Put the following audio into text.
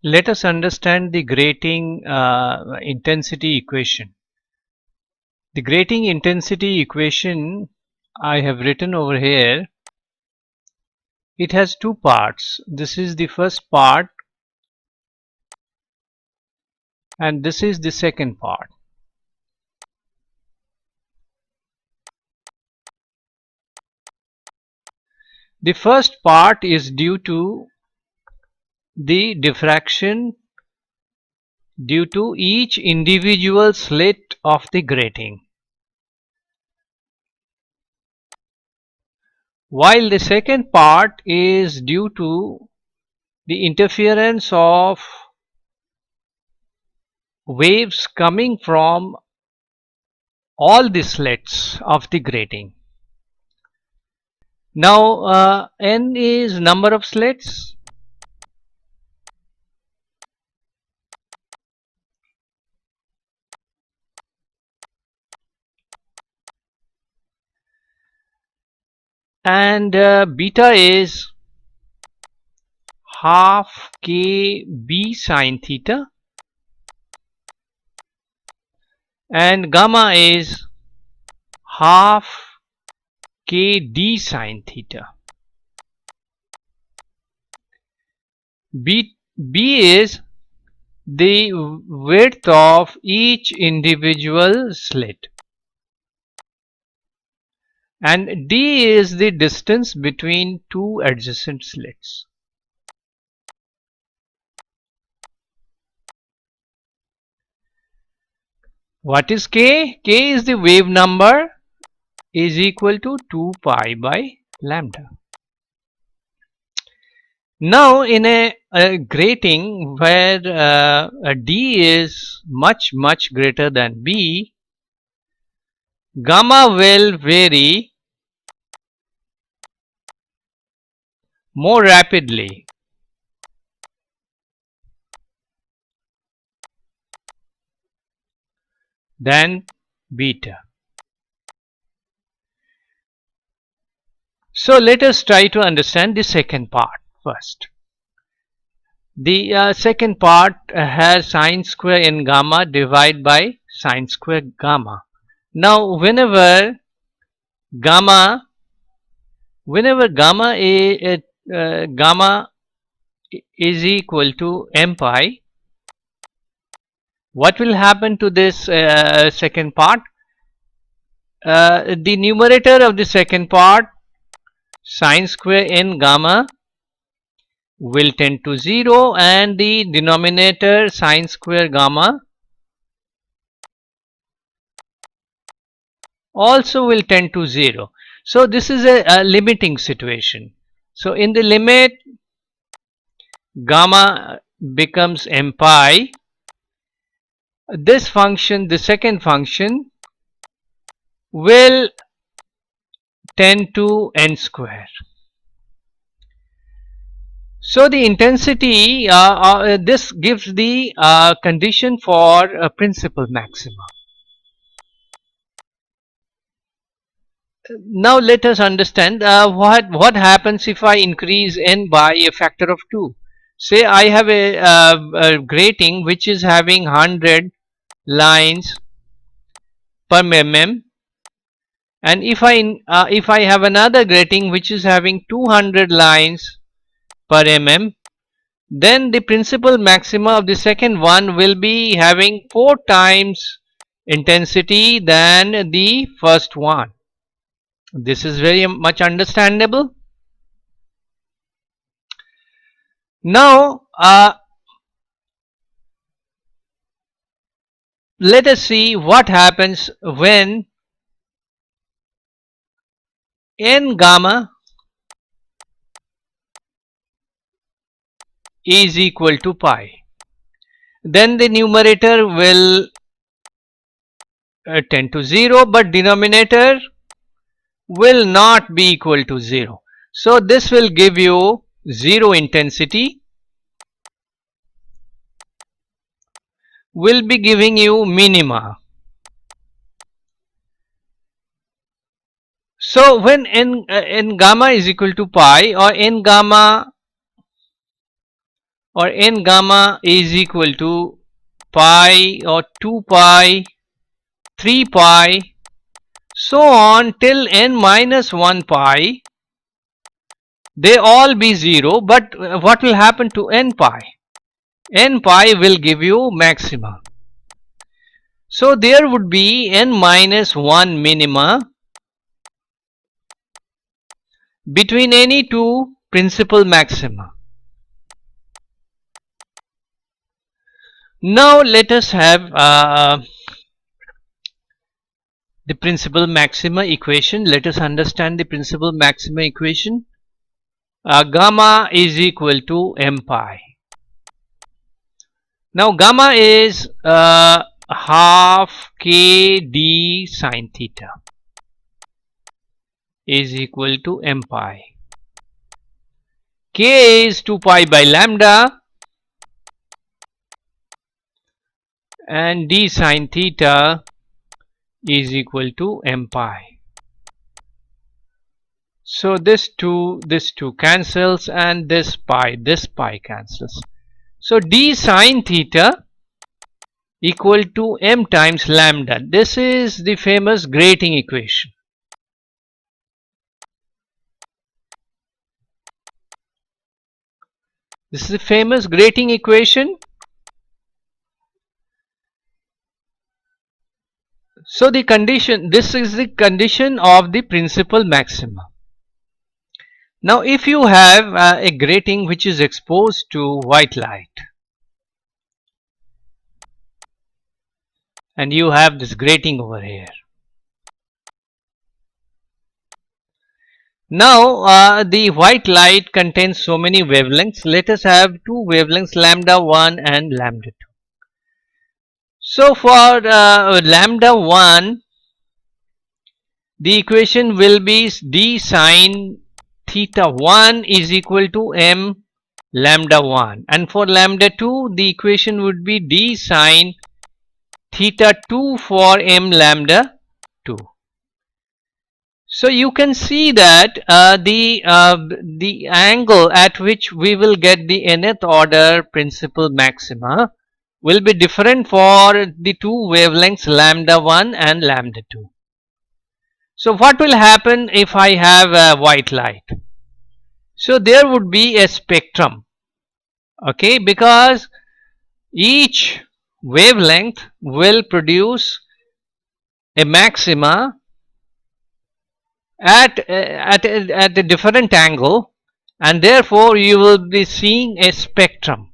Let us understand the grating intensity equation. The grating intensity equation I have written over here. It has two parts. This is the first part and this is the second part. The first part is due to the diffraction due to each individual slit of the grating, while the second part is due to the interference of waves coming from all the slits of the grating. Now n is number of slits, and beta is half kb sine theta, and gamma is half kd sine theta. B is the width of each individual slit, and d is the distance between two adjacent slits. What is k? K is the wave number, is equal to 2 pi by lambda. Now in a grating where a d is much greater than b, gamma will vary more rapidly than beta. So let us try to understand the second part first. The second part has sine square n gamma divided by sine square gamma. Now whenever gamma is equal to m pi, what will happen to this second part? The numerator of the second part, sine square n gamma, will tend to 0, and the denominator sine square gamma also will tend to 0. So this is a limiting situation. So in the limit, gamma becomes m pi, this function, the second function, will tend to n square. So the intensity, this gives the condition for principal maxima. Now let us understand what happens if I increase n by a factor of 2. Say I have a grating which is having 100 lines per mm, and if I have another grating which is having 200 lines per mm, then the principal maxima of the second one will be having 4 times intensity than the first one. This is very much understandable. Now let us see what happens when n gamma is equal to pi. Then the numerator will tend to 0, but denominator will not be equal to 0. So this will give you 0 intensity, will be giving you minima. So when n gamma is equal to pi, or n gamma or n gamma is equal to pi or 2 pi, 3 pi, so on till n minus 1 pi, they all be 0. But what will happen to n pi? N pi will give you maxima. So there would be n minus 1 minima between any two principal maxima. Now let us have the principal maxima equation. Let us understand the principal maxima equation. Gamma is equal to m pi. Now gamma is half k d sine theta is equal to m pi. K is 2 pi by lambda and d sine theta is equal to m pi. So this 2 cancels, and this pi cancels. So d sine theta equal to m times lambda. This is the famous grating equation. This is the famous grating equation. So the condition, this is the condition of the principal maxima. Now if you have a grating which is exposed to white light, and you have this grating over here. Now the white light contains so many wavelengths. Let us have two wavelengths, lambda 1 and lambda 2. So for lambda 1, the equation will be d sine theta 1 is equal to m lambda 1, and for lambda 2 the equation would be d sine theta 2 for m lambda 2. So you can see that the angle at which we will get the nth order principal maxima will be different for the two wavelengths lambda 1 and lambda 2. So what will happen if I have a white light? So there would be a spectrum, okay, because each wavelength will produce a maxima at a different angle, and therefore you will be seeing a spectrum.